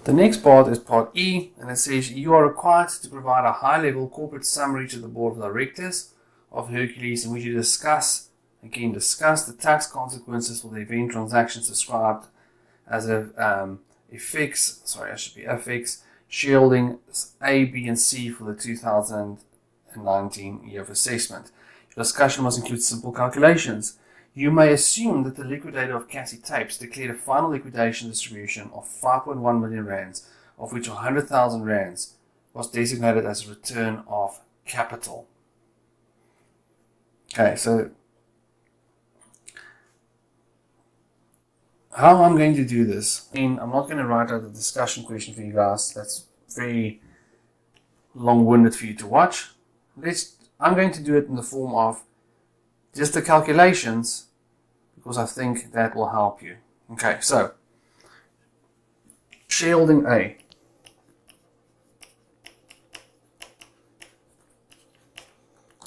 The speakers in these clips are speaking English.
The next part is part E, and it says you are required to provide a high-level corporate summary to the board of directors of Hercules, in which you discuss the tax consequences for the event transactions described as FX shareholding A, B, and C for the 2019 year of assessment. Your discussion must include simple calculations. You may assume that the liquidator of Cassie Tapes declared a final liquidation distribution of 5.1 million rands, of which 100,000 rands was designated as a return of capital. Okay, so how I'm going to do this, I'm not going to write out a discussion question for you guys. That's very long-winded for you to watch. I'm going to do it in the form of just the calculations, because I think that will help you. Okay, so shareholding A.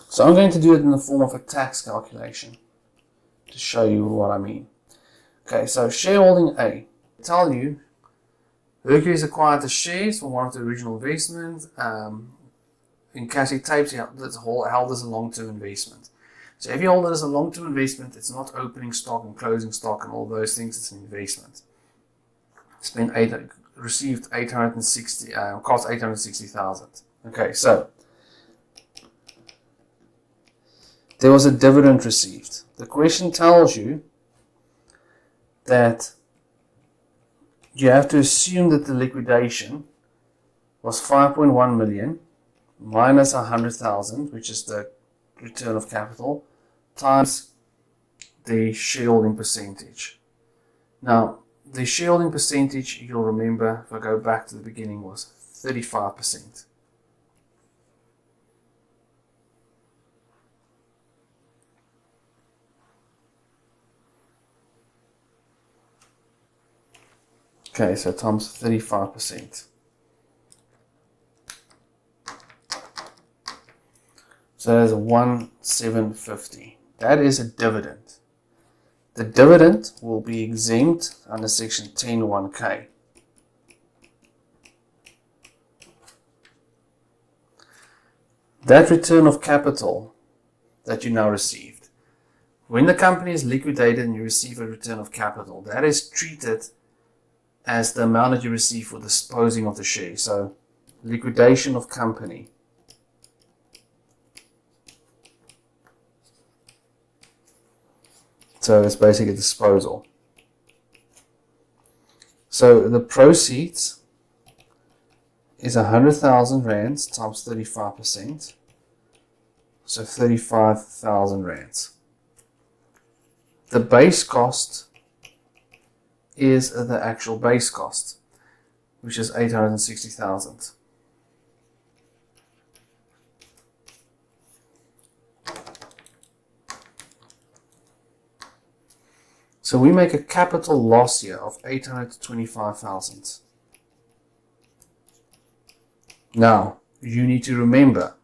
So I'm going to do it in the form of a tax calculation to show you what I mean. Okay, so shareholding A. I tell you, Hercules acquired the shares from one of the original investments. In Cassie Tapes, that's held as a long-term investment. So if you hold it as a long-term investment, it's not opening stock and closing stock and all those things. It's an investment. Received 860, cost 860,000. Okay, so there was a dividend received. The question tells you that you have to assume that the liquidation was 5.1 million minus 100,000, which is the return of capital, times the shareholding percentage. Now, the shareholding percentage, you'll remember, if I go back to the beginning, was 35%. Okay, so times 35%. So that's 1,750. That is a dividend. The dividend will be exempt under section 10(1)(k). That return of capital that you now received, when the company is liquidated and you receive a return of capital, that is treated as the amount that you receive for disposing of the share. So liquidation of company. So it's basically a disposal. So the proceeds is 100,000 rands times 35%. So 35,000 rands. The base cost is the actual base cost, which is 860,000. So we make a capital loss here of 825,000. Now, you need to remember,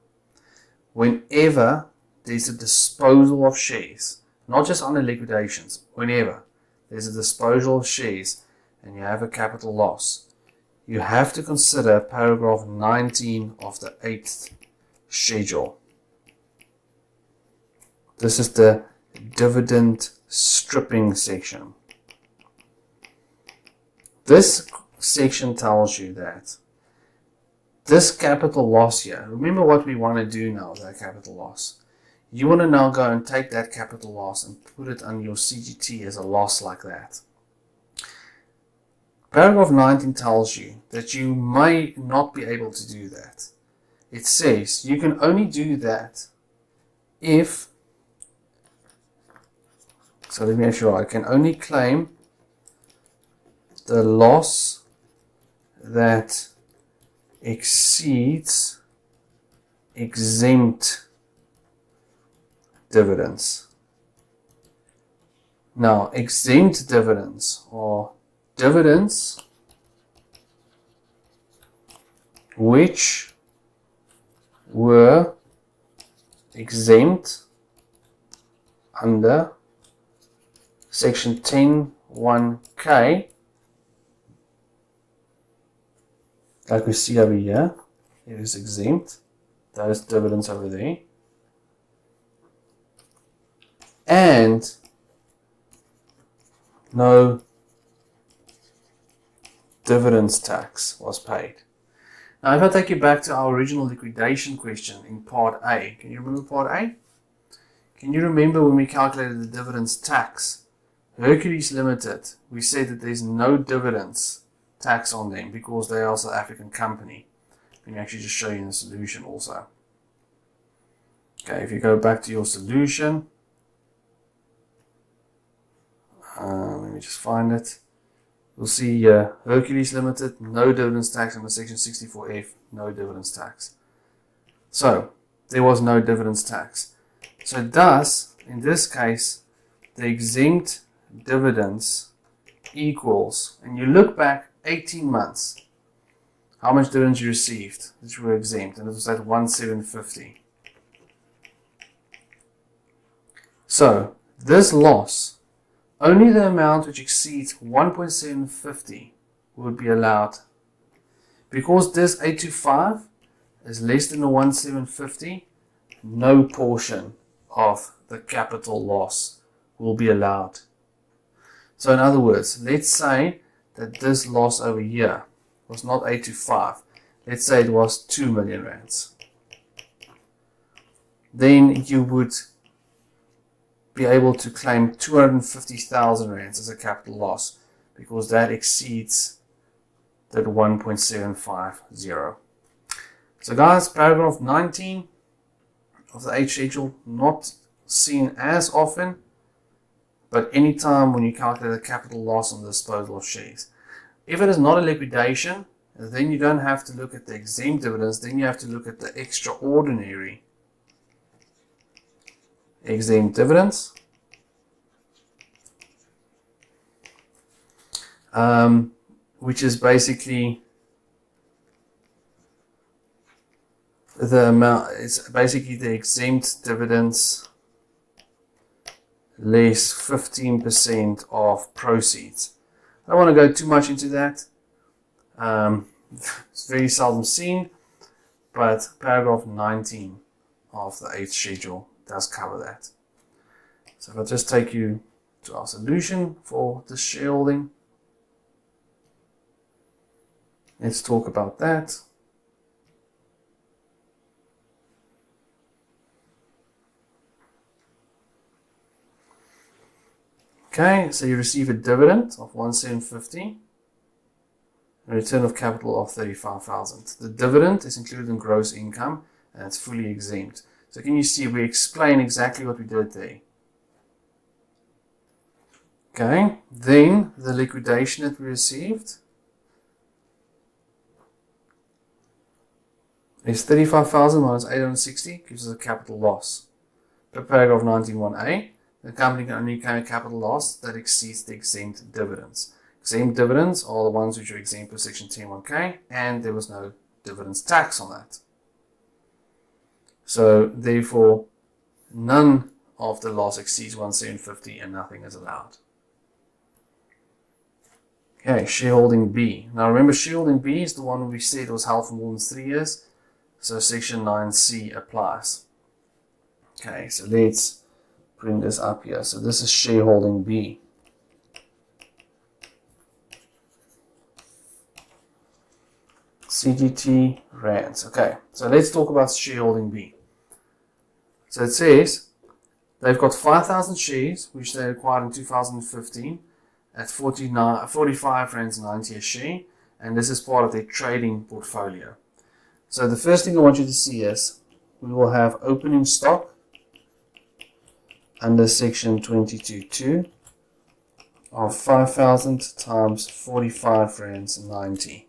whenever there's a disposal of shares, not just under liquidations, whenever there's a disposal of shares and you have a capital loss, you have to consider paragraph 19 of the 8th schedule. This is the dividend stripping section. This section tells you that this capital loss here, remember what we want to do now with that capital loss. You want to now go and take that capital loss and put it on your CGT as a loss like that. Paragraph 19 tells you that you may not be able to do that. It says you can only do that if, so let me make sure, I can only claim the loss that exceeds exempt dividends. Now, exempt dividends are dividends which were exempt under section 10(1)(k) like we see over here, it is exempt. Those dividends over there. And no dividends tax was paid. Now, if I take you back to our original liquidation question in part A, can you remember part A? Can you remember when we calculated the dividends tax? Hercules Limited, we said that there's no dividends tax on them because they are a South African company. Let me actually just show you in the solution also. Okay, if you go back to your solution, let me just find it. You'll see Hercules Limited, no dividends tax, under section 64F, no dividends tax. So, there was no dividends tax. So thus, in this case, the exempt dividends equals, and you look back 18 months, how much dividends you received that were exempt, and it was at 1,750. So, this loss, only the amount which exceeds 1.750 would be allowed. Because this 825 is less than the 1,750, no portion of the capital loss will be allowed. So in other words, let's say that this loss over here was not 825. Let's say it was 2 million rands. Then you would be able to claim 250,000 rands as a capital loss because that exceeds that 1.750. So guys, paragraph 19 of the H schedule, not seen as often, but anytime when you calculate the capital loss on the disposal of shares. If it is not a liquidation, then you don't have to look at the exempt dividends, then you have to look at the extraordinary exempt dividends. Which is basically the amount, it's basically the exempt dividends less 15% of proceeds. I don't want to go too much into that. It's very seldom seen, but paragraph 19 of the 8th schedule does cover that. So if I just take you to our solution for the shareholding, let's talk about that. Okay, so you receive a dividend of 1,750, a return of capital of 35,000. The dividend is included in gross income and it's fully exempt. So can you see we explain exactly what we did there? Okay, then the liquidation that we received is 35,000 minus 860 gives us a capital loss. Per paragraph 19.1a, the company can only claim a capital loss that exceeds the exempt dividends. Exempt dividends are the ones which are exempt per section 10.1k, and there was no dividends tax on that. So therefore, none of the loss exceeds 1,750 and nothing is allowed. Okay, shareholding B. Now remember, shareholding B is the one we said was held for more than 3 years. So section 9c applies. Okay, so let's bring this up here. So this is shareholding B. CGT rands. Okay, so let's talk about shareholding B. So it says they've got 5,000 shares, which they acquired in 2015 at 45 rands 90 a share, and this is part of their trading portfolio. So the first thing I want you to see is we will have opening stock under section 22.2 of 5,000 times 45 rands 90.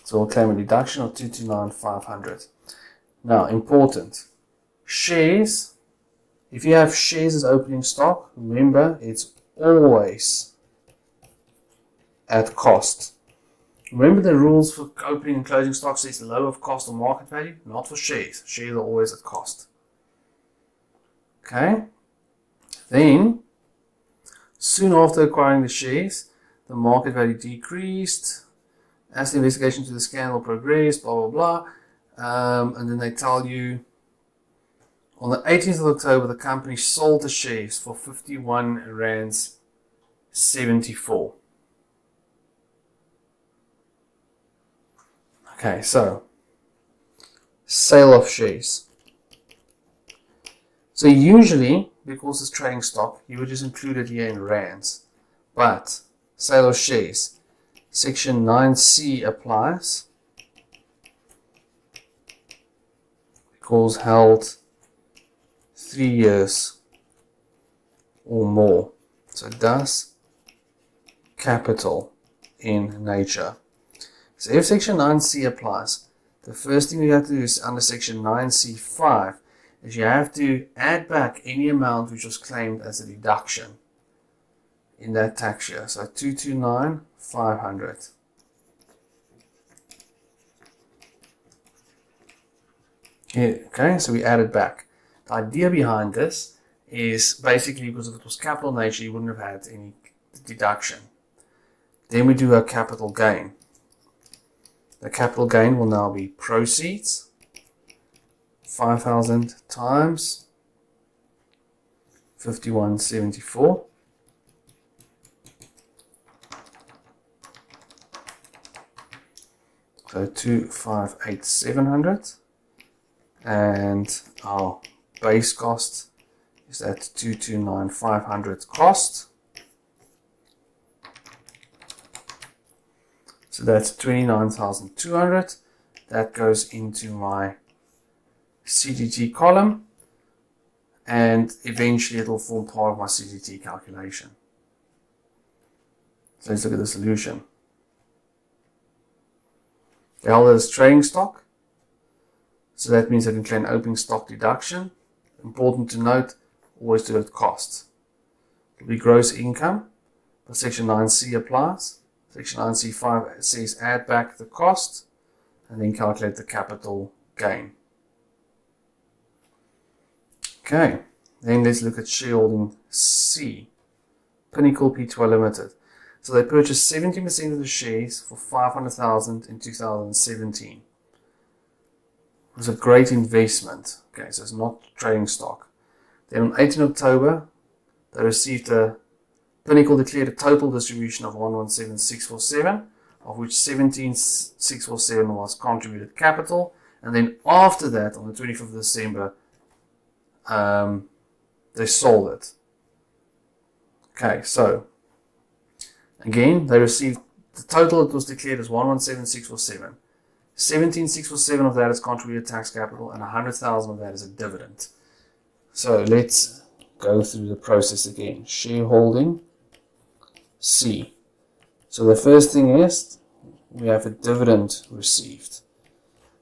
So we'll claim a deduction of 229,500. Now, important, shares, if you have shares as opening stock, remember it's always at cost. Remember the rules for opening and closing stock says the low of cost or market value? Not for shares. Shares are always at cost. Okay. Then, soon after acquiring the shares, the market value decreased, as the investigation to the scandal progressed, blah, blah, blah. And then they tell you, on the 18th of October, the company sold the shares for 51 rands 74. Okay, so sale of shares. So usually, because it's trading stock, you would just include it here in rands. But sale of shares, section 9C applies because held 3 years or more. So it does capital in nature. So if section 9C applies, the first thing you have to do is under section 9C5 is you have to add back any amount which was claimed as a deduction in that tax year. So 229,500. Okay, so we added back. The idea behind this is basically because if it was capital nature, you wouldn't have had any deduction. Then we do a capital gain. The capital gain will now be proceeds, 5,000 times 5174. So 258,700. And our base cost is at 229,500 cost. So that's 29,200. That goes into my CGT column, and eventually it will form part of my CGT calculation. So let's look at the solution. They hold it as trading stock. So that means I can claim opening stock deduction. Important to note, always do it at cost. It will be gross income, but section 9C applies. Section 9C5 says add back the cost and then calculate the capital gain. Okay, then let's look at shareholding C, Pinnacle P2 Limited. So they purchased 70% of the shares for 500,000 in 2017. It was a great investment. Okay, so it's not trading stock. Then on 18 October, they received Pinnacle declared a total distribution of 117,647, of which 17,647 was contributed capital. And then after that, on the 25th of December, they sold it. Okay, so again, they received the total that was declared as 117,647. 17,647 of that is contributed tax capital, and 100,000 of that is a dividend. So let's go through the process again. Shareholding C. So the first thing is we have a dividend received.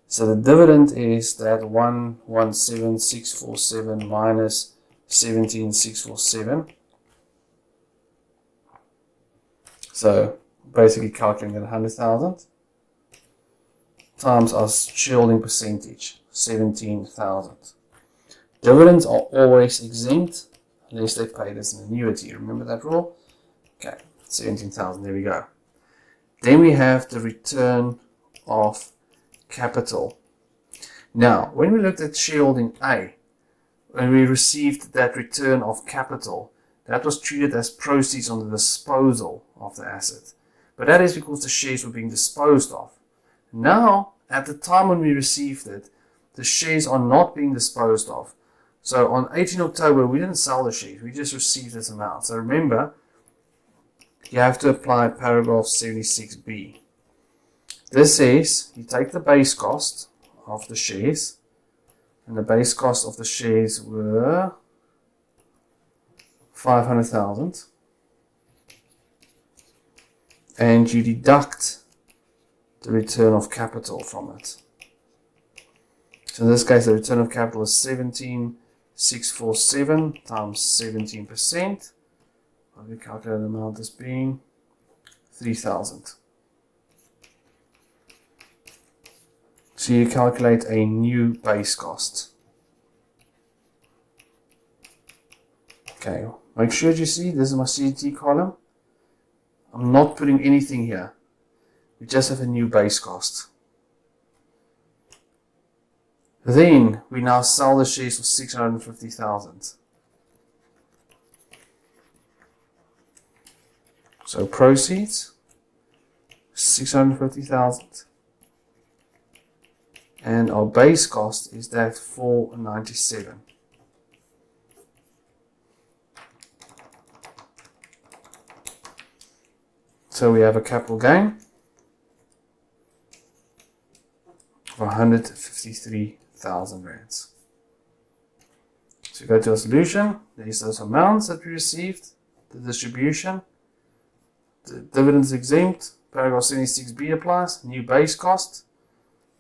So the dividend is that 117,647 minus 17,647. So basically calculating at 100,000 times our shareholding percentage, 17,000. Dividends are always exempt unless they're paid as an annuity. Remember that rule? Okay, 17,000, there we go. Then we have the return of capital. Now, when we looked at shareholding A, when we received that return of capital, that was treated as proceeds on the disposal of the asset. But that is because the shares were being disposed of. Now, at the time when we received it, the shares are not being disposed of. So on 18 October, we didn't sell the shares, we just received this amount. So remember, you have to apply paragraph 76B. This says you take the base cost of the shares, and the base cost of the shares were 500,000, and you deduct the return of capital from it. So in this case, the return of capital is 17,647 times 17%. We calculate the amount as being 3,000. So you calculate a new base cost. Okay, make sure you see this is my CGT column. I'm not putting anything here. We just have a new base cost. Then we now sell the shares for 650,000. So proceeds 650,000. And our base cost is that 497. So we have a capital gain of 153,000 rands. So go to our solution. There's those amounts that we received, the distribution, the dividends exempt, paragraph 76b applies, new base cost,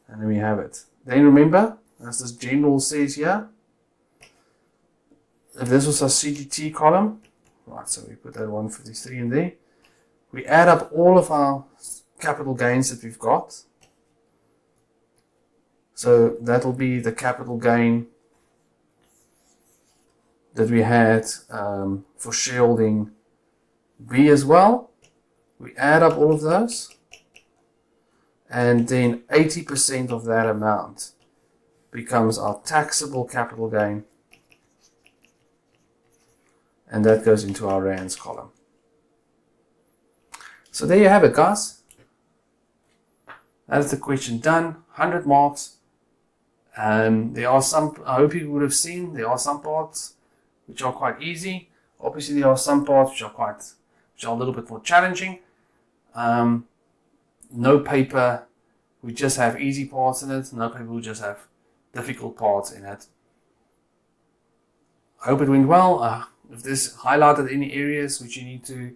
and then we have it. Then remember, as this general says here, if this was our CGT column, right, so we put that 153 in there. We add up all of our capital gains that we've got. So that will be the capital gain that we had for shareholding B as well. We add up all of those, and then 80% of that amount becomes our taxable capital gain, and that goes into our rands column. So there you have it, guys. That's the question done. 100 marks. There are some, I hope you would have seen, there are some parts which are quite easy. Obviously there are some parts which are a little bit more challenging. No paper we just have easy parts in it. No paper we just have difficult parts in it. I hope it went well. If this highlighted any areas which you need to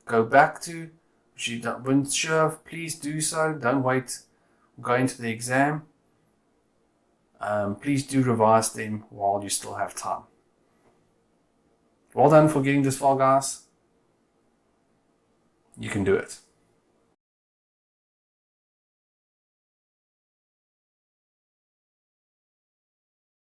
go back to, which you weren't sure of, please do so. Don't wait go into the exam. Please do revise them while you still have time. Well done for getting this far, guys. You can do it.